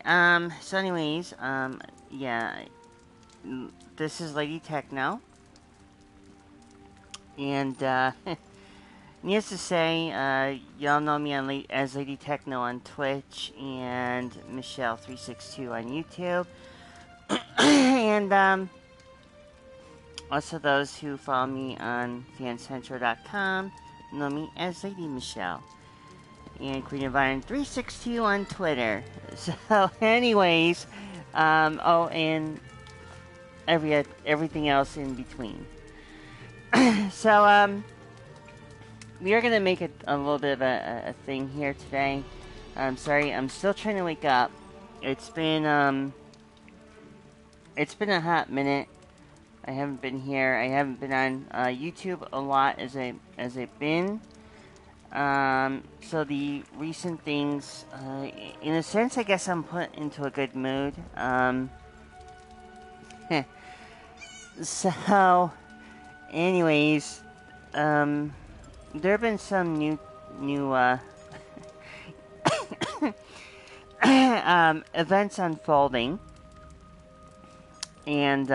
So anyways, yeah, this is Lady Techno, and, needless to say, y'all know me as Lady Techno on Twitch and Michelle362 on YouTube. And, also those who follow me on fancentro.com know me as Lady Michelle. And Queen of Iron 362 on Twitter. So, anyways, oh, and everything else in between. So, we are gonna make a little bit of a thing here today. I'm sorry, I'm still trying to wake up. It's been a hot minute. I haven't been here. I haven't been on YouTube a lot as I've been. So the recent things, in a sense, I guess I'm put into a good mood. So, anyways, there have been some new events unfolding, and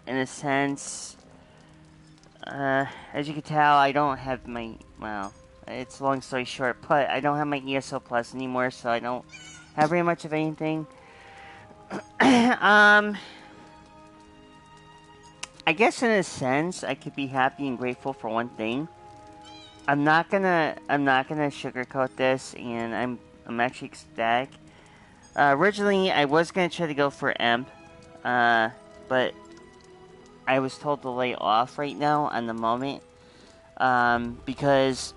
in a sense, as you can tell, I don't have it's a long story short, but I don't have my ESO Plus anymore, so I don't have very much of anything. I guess in a sense, I could be happy and grateful for one thing. I'm not gonna sugarcoat this, and I'm actually ecstatic. Originally, I was gonna try to go for EMP, but I was told to lay off right now on the moment, because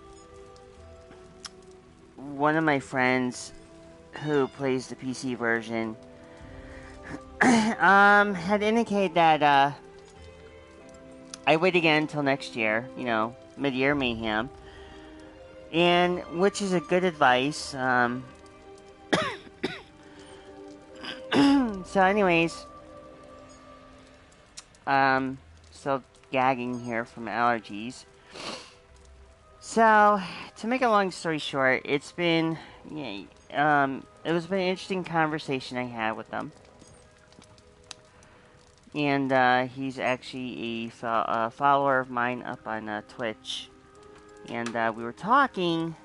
one of my friends who plays the PC version had indicated that I wait again until next year, mid-year mayhem, and which is a good advice. So anyways, still gagging here from allergies. So, to make a long story short, it was been an interesting conversation I had with them. And he's actually a follower of mine up on Twitch. And we were talking,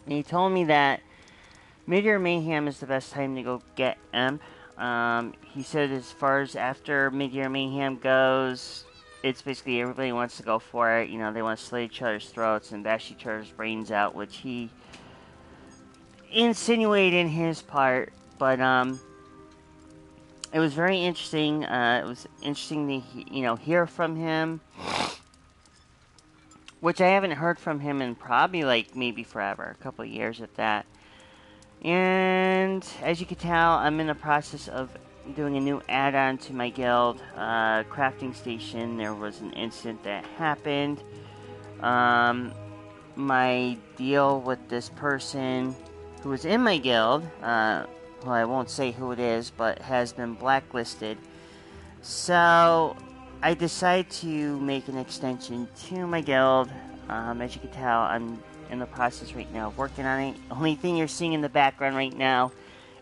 and he told me that Mid-Year Mayhem is the best time to go get EMP. He said as far as after Mid-Year Mayhem goes, it's basically everybody wants to go for it. They want to slit each other's throats and bash each other's brains out, which he insinuated in his part. But it was very interesting. It was interesting to hear from him, which I haven't heard from him in probably maybe forever, a couple of years at that. And as you can tell, I'm in the process of doing a new add-on to my guild, Crafting Station. There was an incident that happened. My deal with this person who was in my guild, well, I won't say who it is, but has been blacklisted. So I decided to make an extension to my guild. As you can tell, I'm in the process right now of working on it. Only thing you're seeing in the background right now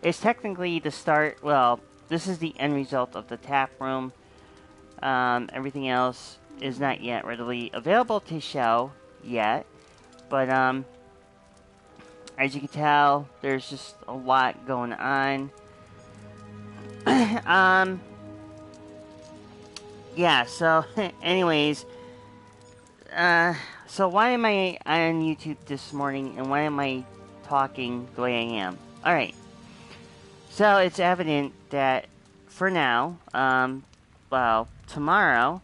is technically the start. Well, this is the end result of the tap room. Everything else is not yet readily available to show yet, but as you can tell, there's just a lot going on. Yeah, so anyways, so why am I on YouTube this morning, and why am I talking the way I am? Alright, so it's evident that for now, tomorrow,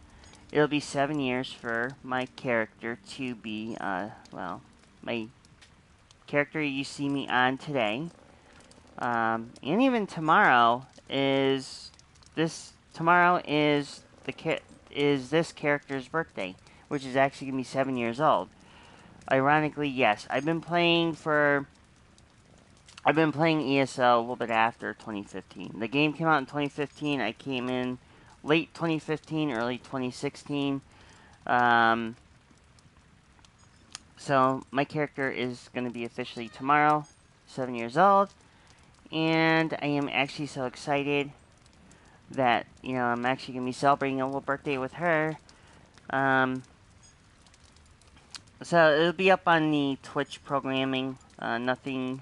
it'll be 7 years for my character to be, my character you see me on today. And even tomorrow is this character's birthday, which is actually gonna be 7 years old. Ironically, yes, I've been playing ESO a little bit after 2015. The game came out in 2015. I came in late 2015, early 2016. So my character is going to be officially tomorrow, 7 years old. and I am actually so excited that, I'm actually going to be celebrating a little birthday with her. So it'll be up on the Twitch programming. Nothing.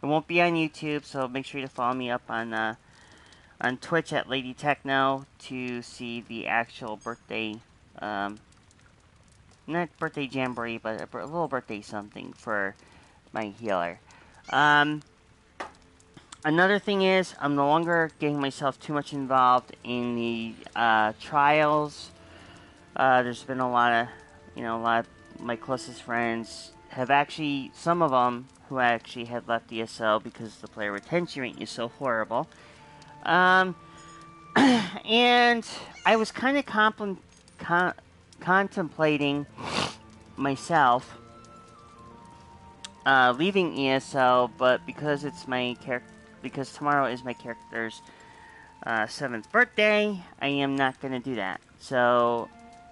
It won't be on YouTube, so make sure to follow me up on Twitch at Lady Techno to see the actual birthday. Not birthday jamboree, but a little birthday something for my healer. Another thing is, I'm no longer getting myself too much involved in the trials. There's been a lot of my closest friends have actually, some of them who actually had left ESO because the player retention rate is so horrible. And I was kind of contemplating myself leaving ESO, but because because tomorrow is my character's 7th birthday, I am not going to do that. So,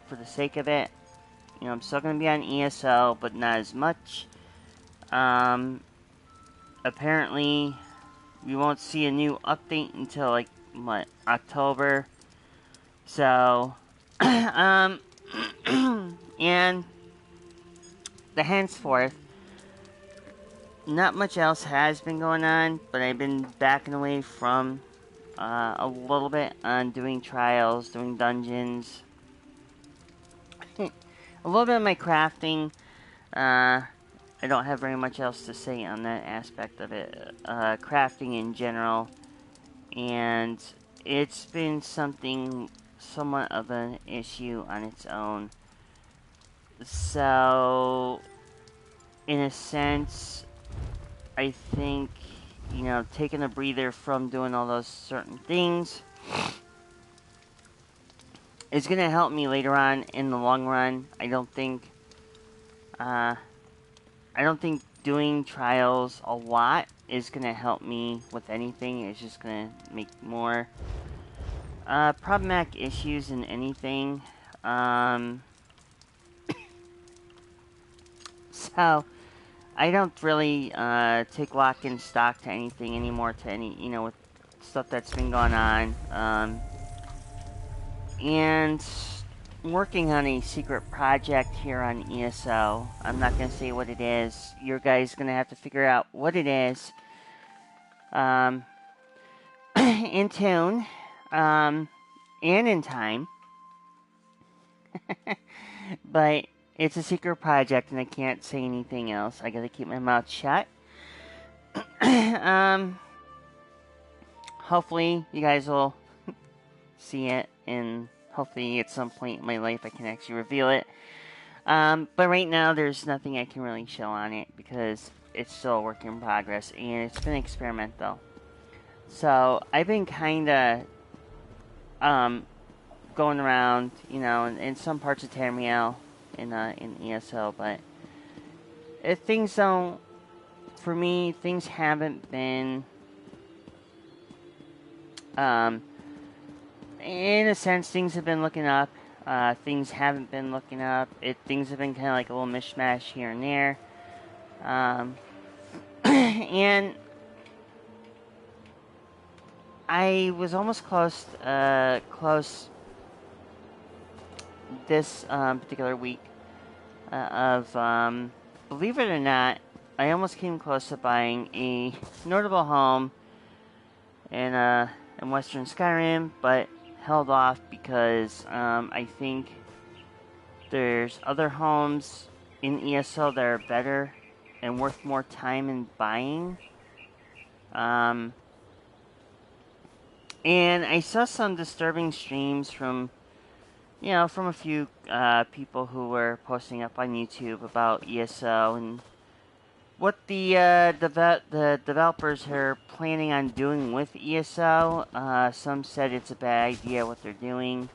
for the sake of it, I'm still going to be on ESO, but not as much. Apparently, we won't see a new update until, October. So, and the henceforth, not much else has been going on, but I've been backing away from a little bit on doing trials, doing dungeons, a little bit of my crafting. I don't have very much else to say on that aspect of it. Crafting in general, and it's been somewhat of an issue on its own. So, in a sense, I think, taking a breather from doing all those certain things is going to help me later on in the long run. I don't think doing trials a lot is going to help me with anything. It's just going to make more problematic issues in anything. So, I don't really take lock and stock to anything anymore, to any, with stuff that's been going on. And working on a secret project here on ESO. I'm not going to say what it is. Your guys going to have to figure out what it is. In tune. And in time. But it's a secret project, and I can't say anything else. I gotta keep my mouth shut. Hopefully, you guys will see it, and hopefully, at some point in my life, I can actually reveal it. But right now, there's nothing I can really show on it because it's still a work in progress, and it's been experimental. So I've been kind of going around, in some parts of Tamriel. In ESO, but if things don't, for me, things haven't been, in a sense, things have been looking up, things haven't been looking up, things have been kind of like a little mishmash here and there, and I was almost close this particular week believe it or not, I almost came close to buying a notable home in Western Skyrim, but held off because I think there's other homes in ESO that are better and worth more time in buying. And I saw some disturbing streams from a few people who were posting up on YouTube about ESO and what the developers are planning on doing with ESO. Some said it's a bad idea what they're doing.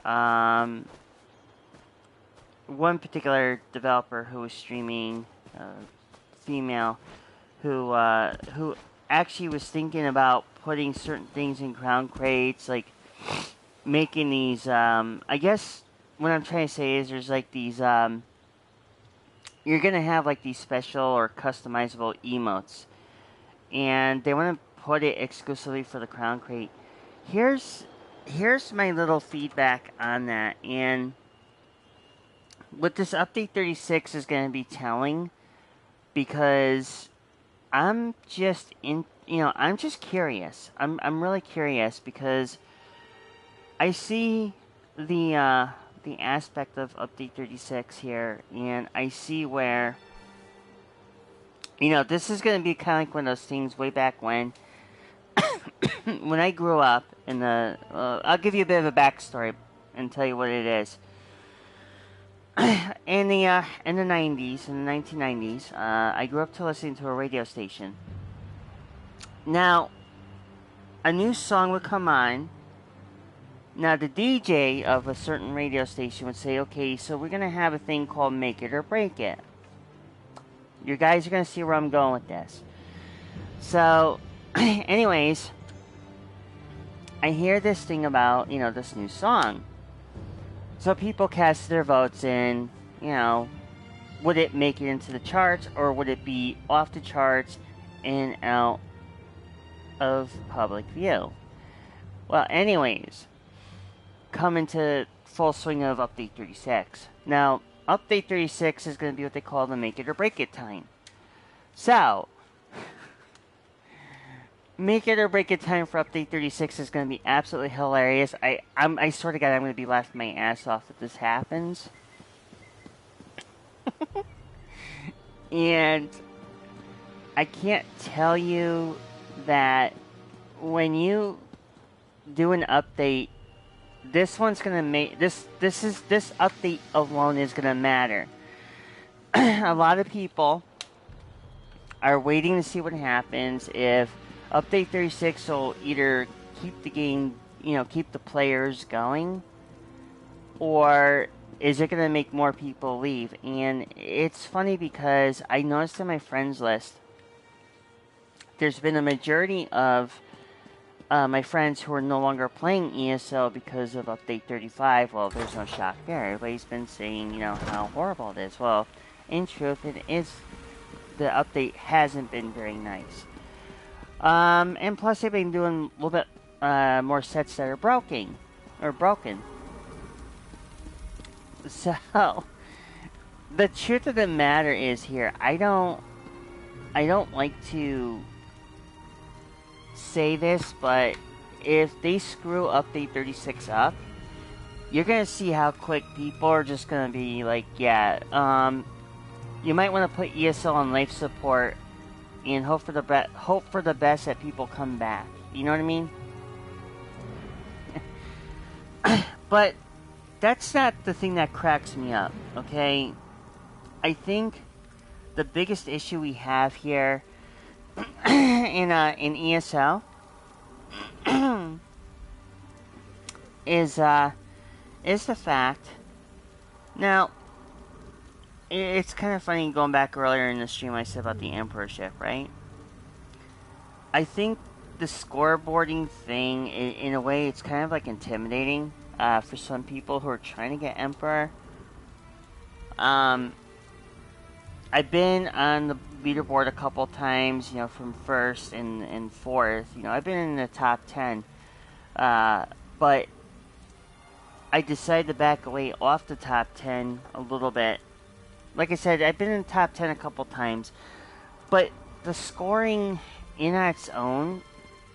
One particular developer who was streaming, female, who actually was thinking about putting certain things in crown crates, like making these, I guess what I'm trying to say is there's like these, you're going to have like these special or customizable emotes. and they want to put it exclusively for the Crown Crate. Here's my little feedback on that, and what this update 36 is going to be telling, because I'm just I'm just curious. I'm really curious because I see the aspect of update 36 here, and I see where this is going to be kind of like one of those things way back when when I grew up in the I'll give you a bit of a backstory and tell you what it is. In the 90s, in the 1990s, I grew up to listening to a radio station. Now, a new song would come on. Now, the DJ of a certain radio station would say, okay, so we're going to have a thing called Make It or Break It. You guys are going to see where I'm going with this. So, anyways, I hear this thing about, this new song. So people cast their votes in, would it make it into the charts, or would it be off the charts and out of public view? Well, anyways, coming to full swing of Update 36. Now, Update 36 is going to be what they call the Make It or Break It time. So, Make It or Break It time for Update 36 is going to be absolutely hilarious. I swear to God, I'm going to be laughing my ass off if this happens. And I can't tell you that when you do an update, this one's going to make this update alone is going to matter. A lot of people are waiting to see what happens if Update 36 will either keep the game, keep the players going, or is it going to make more people leave? And it's funny because I noticed in my friends list, there's been a majority of my friends who are no longer playing ESO because of Update 35. Well, there's no shock there. Everybody's been saying, how horrible it is. Well, in truth, the update hasn't been very nice. And plus they've been doing a little bit more sets that are broken. So, the truth of the matter is here, I don't like to say this, but if they screw Update 36 up, you're going to see how quick people are just going to be like, yeah, you might want to put ESL on life support and hope for the best that people come back. You know what I mean? But that's not the thing that cracks me up, okay? I think the biggest issue we have here in ESL is the fact. Now, it's kind of funny going back earlier in the stream I said about the Emperorship, right? I think the scoreboarding thing, in a way, it's kind of like intimidating for some people who are trying to get Emperor. I've been on the leaderboard a couple times, from first and fourth. I've been in the top 10. But I decided to back away off the top 10 a little bit. Like I said, I've been in the top 10 a couple times, but the scoring in its own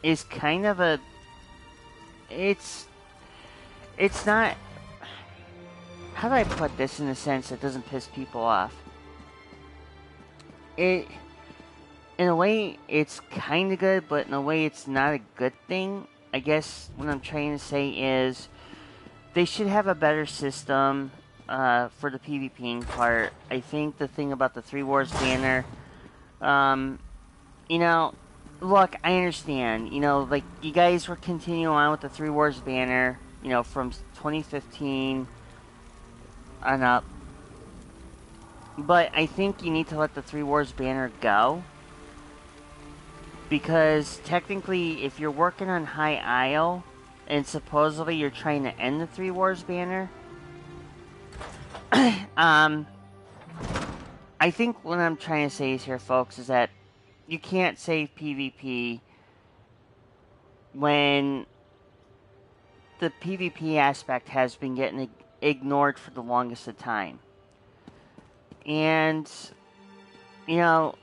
is kind of it's not, how do I put this in a sense that doesn't piss people off? In a way, it's kind of good, but in a way, it's not a good thing. I guess what I'm trying to say is they should have a better system for the PvPing part. I think the thing about the 3 Wars banner, look, I understand, like, you guys were continuing on with the 3 Wars banner, from 2015 on up. But I think you need to let the 3 Wars banner go. Because technically, if you're working on High Isle, and supposedly you're trying to end the 3 Wars banner, I think what I'm trying to say is here, folks, is that you can't save PvP when the PvP aspect has been getting ignored for the longest of time. And, you know,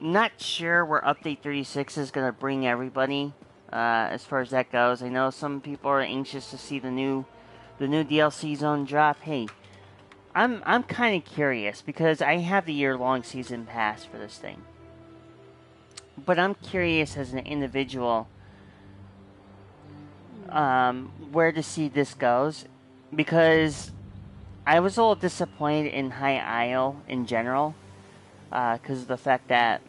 not sure where Update 36 is going to bring everybody as far as that goes. I know some people are anxious to see the new DLC zone drop. Hey, I'm kind of curious because I have the year-long season pass for this thing. But I'm curious as an individual where to see this goes, because I was a little disappointed in High Isle in general because of the fact that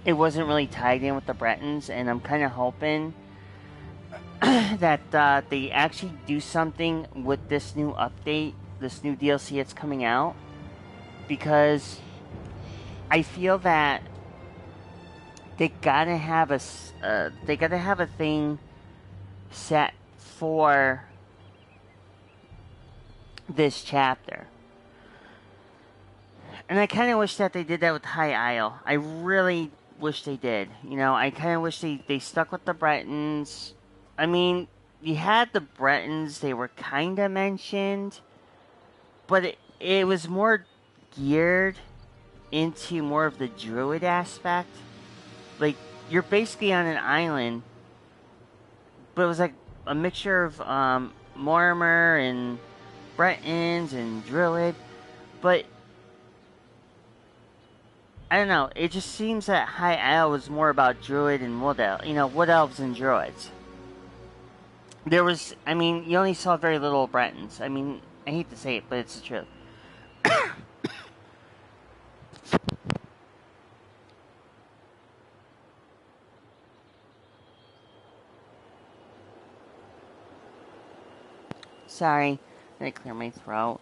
it wasn't really tied in with the Bretons, and I'm kind of hoping that they actually do something with this new update, this new DLC that's coming out, because I feel that they gotta have a thing set for this chapter. And I kind of wish that they did that with High Isle. I really wish they did. You know, I kind of wish they stuck with the Bretons. I mean, you had the Bretons, they were kind of mentioned, but it was more geared into more of the Druid aspect. Like, you're basically on an island, but it was like a mixture of Mortimer and Bretons and Druid, but I don't know, it just seems that High Isle was more about Druid and Wood Elves and Druids. There was, I mean, you only saw very little Bretons. I mean, I hate to say it, but it's the truth. Sorry, I had to clear my throat.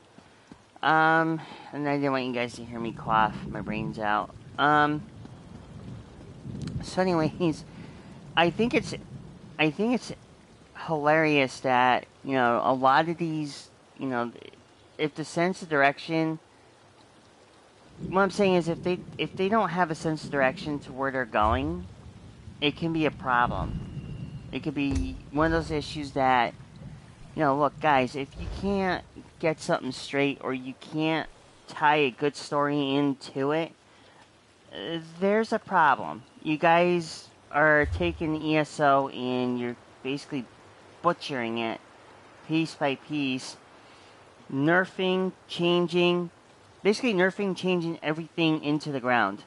And I didn't want you guys to hear me cough. My brain's out. So anyways, I think it's hilarious that, you know, a lot of these, you know, if the sense of direction, what I'm saying is if they don't have a sense of direction to where they're going, it can be a problem. It could be one of those issues that, you know, look, guys, if you can't get something straight or you can't tie a good story into it, there's a problem. You guys are taking ESO and you're basically butchering it piece by piece, changing everything into the ground.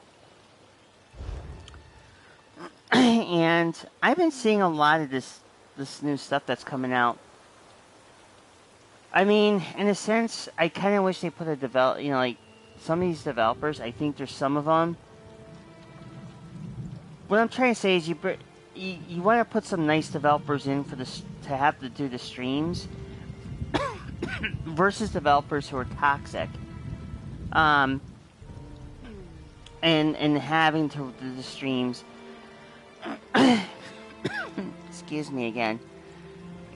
And I've been seeing a lot of this new stuff that's coming out. I mean, in a sense, I kind of wish they put like some of these developers. I think there's some of them. What I'm trying to say is you want to put some nice developers in for this to have to do the streams versus developers who are toxic, and having to do the streams. Excuse me again,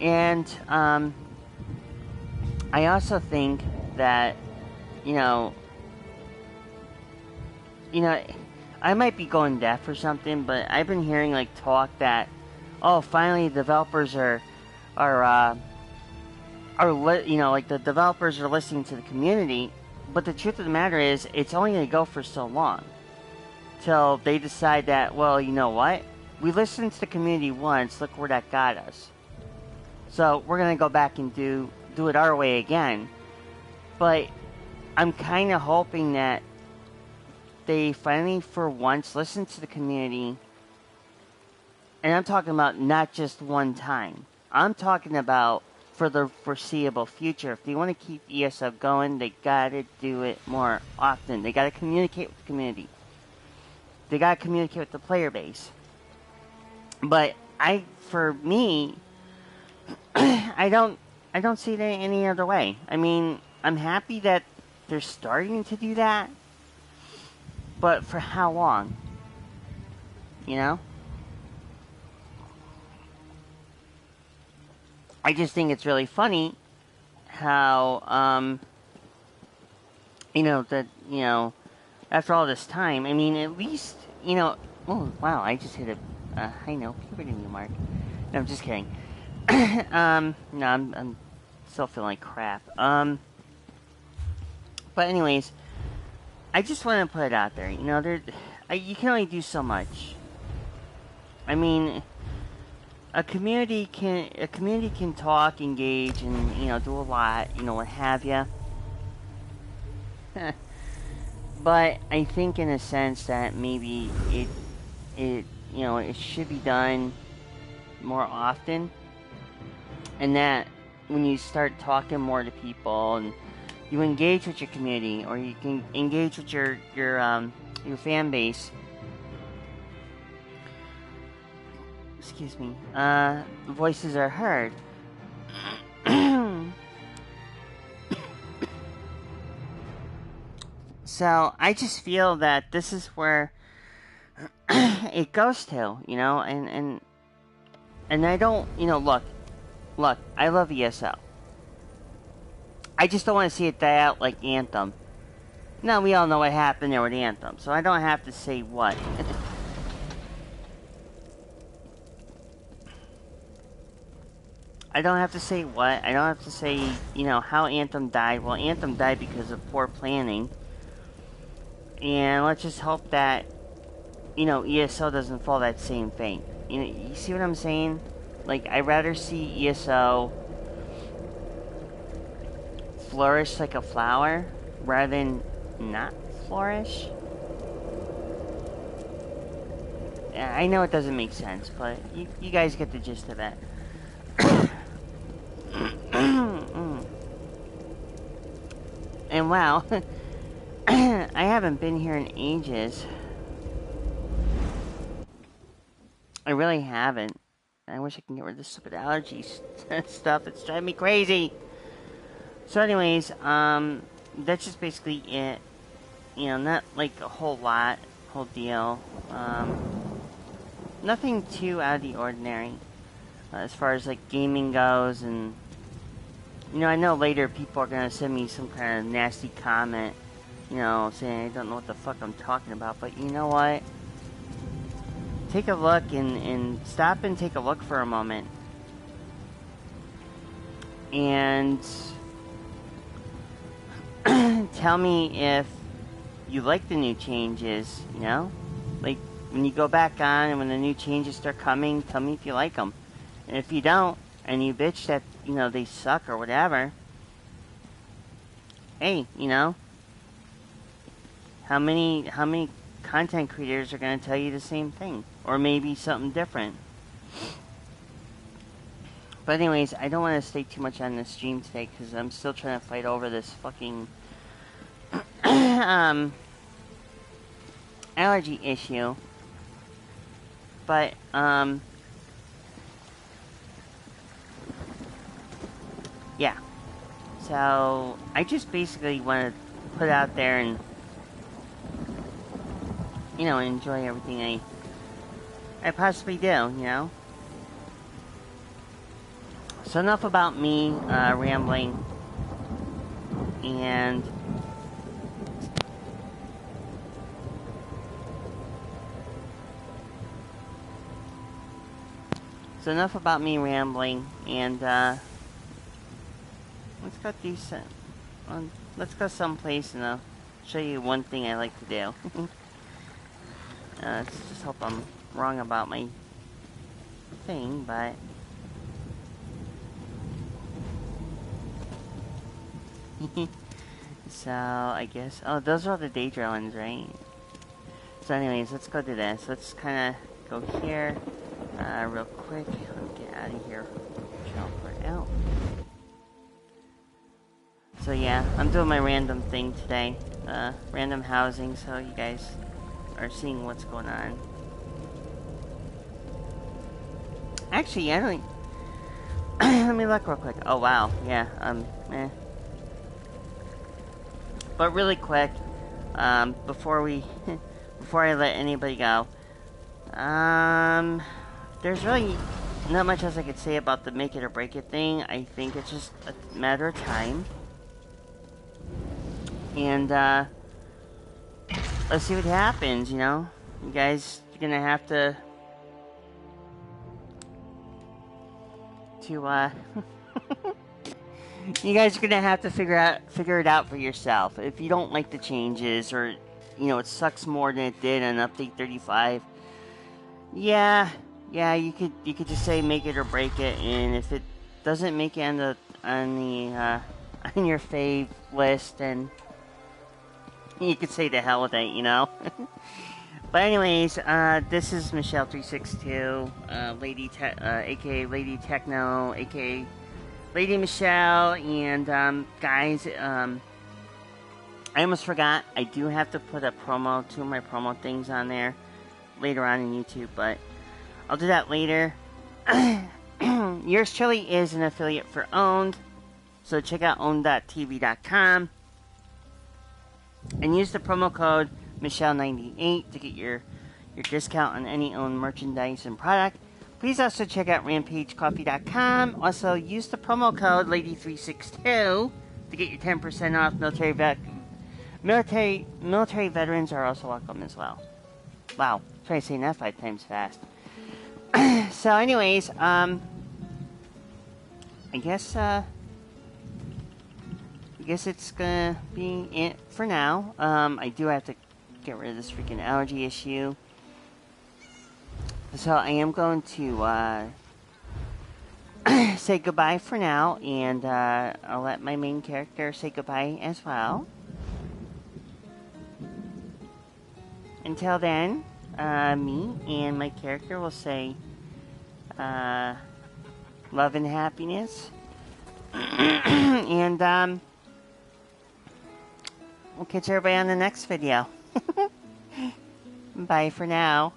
and I also think that, you know, I might be going deaf or something, but I've been hearing like talk that, oh, finally developers like the developers are listening to the community. But the truth of the matter is, it's only going to go for so long till they decide that, well, you know what, we listened to the community once. Look where that got us. So we're going to go back and do it our way again. But I'm kind of hoping that they finally, for once, listen to the community. And I'm talking about not just one time. I'm talking about for the foreseeable future. If they want to keep ESO going, they gotta do it more often. They gotta communicate with the community. They gotta communicate with the player base. But for me, I don't see it any other way. I mean, I'm happy that they're starting to do that, but for how long? You know? I just think it's really funny how, after all this time, I mean, at least you know, oh wow, I just hit a high note puberty mark. No, I'm just kidding. No, I'm still feeling like crap. But anyways, I just want to put it out there. You know, you can only do so much. I mean, a community can talk, engage, and do a lot. What have you. But I think, in a sense, that maybe it should be done more often, and that when you start talking more to people and you engage with your community, or you can engage with your fan base. Excuse me. Voices are heard. So I just feel that this is where it goes to, and I don't, look, I love ESO. I just don't want to see it die out like Anthem. Now, we all know what happened there with Anthem, so I don't have to say what. I don't have to say what. I don't have to say, how Anthem died. Well, Anthem died because of poor planning. And let's just hope that, ESO doesn't fall that same fate. You see what I'm saying? Like, I'd rather see ESO flourish like a flower rather than not flourish. I know it doesn't make sense, but you guys get the gist of that. And wow, I haven't been here in ages. I really haven't. I wish I could get rid of this stupid allergy stuff. It's driving me crazy. So anyways, that's just basically it. Not like a whole deal. Nothing too out of the ordinary as far as like gaming goes, and I know later people are gonna send me some kind of nasty comment, saying I don't know what the fuck I'm talking about. But you know what? Take a look and stop and take a look for a moment, and tell me if you like the new changes, like when you go back on and when the new changes start coming, tell me if you like them. And if you don't, and you bitch that, they suck or whatever, hey, how many content creators are going to tell you the same thing? Or maybe something different. But anyways, I don't want to stay too much on this stream today because I'm still trying to fight over this fucking allergy issue. But yeah. So I just basically want to put out there and enjoy everything I possibly do, So enough about me rambling, and let's go do let's go someplace and I'll show you one thing I like to do. Let's just hope I'm wrong about my thing, but so I guess those are the Daedra, right? So anyways, let's go do this. Let's kind of go here real quick. Let's get out of here. Teleport out. So yeah, I'm doing my random thing today. Random housing, so you guys are seeing what's going on. Actually, I don't... Let me look real quick. Oh wow, yeah, But really quick, before I let anybody go, there's really not much else I could say about the make it or break it thing. I think it's just a matter of time. And, let's see what happens, You guys are gonna have to you guys are gonna have to figure it out for yourself. If you don't like the changes, or it sucks more than it did on update 35. Yeah, you could just say make it or break it, and if it doesn't make it on your fave list, then you could say to hell with it, But anyways, this is Michelle362, aka Lady Techno, aka Lady Michelle, and guys, I almost forgot, I do have to put two of my promo things on there later on in YouTube, but I'll do that later. Yours truly is an affiliate for Owned, so check out owned.tv.com and use the promo code Michelle98 to get your discount on any Owned merchandise and product. Please also check out RampageCoffee.com. Also, use the promo code Lady362 to get your 10% off. Military veterans are also welcome as well. Wow, try saying that 5 times fast. So, anyways, I guess it's gonna be it for now. I do have to get rid of this freaking allergy issue. So I am going to say goodbye for now, and I'll let my main character say goodbye as well. Until then, me and my character will say love and happiness, and we'll catch everybody on the next video. Bye for now.